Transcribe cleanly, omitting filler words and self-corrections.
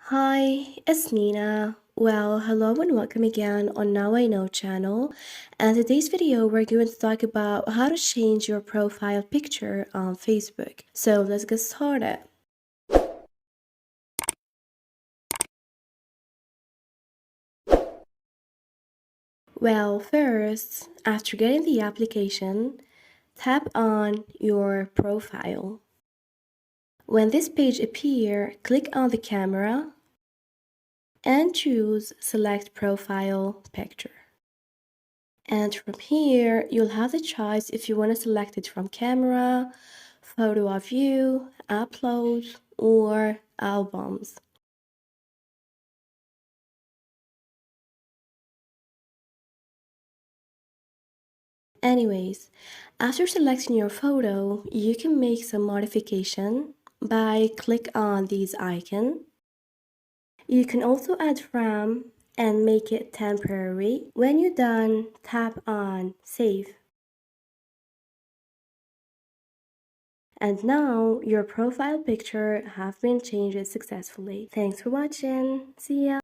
Hi, it's Nina. Well, hello and welcome again on Now I Know channel. And today's video we're going to talk about how to change your profile picture on Facebook. So let's get started. Well, first, after getting the application, tap on your profile. When this page appears, click on the camera and choose Select Profile Picture. And from here, you'll have the choice if you want to select it from camera, photo of you, upload, or albums. Anyways, after selecting your photo, you can make some modification by click on these icons. You can also add from and make it temporary. When you're done, tap on Save. And now your profile picture have been changed successfully. Thanks for watching. See ya.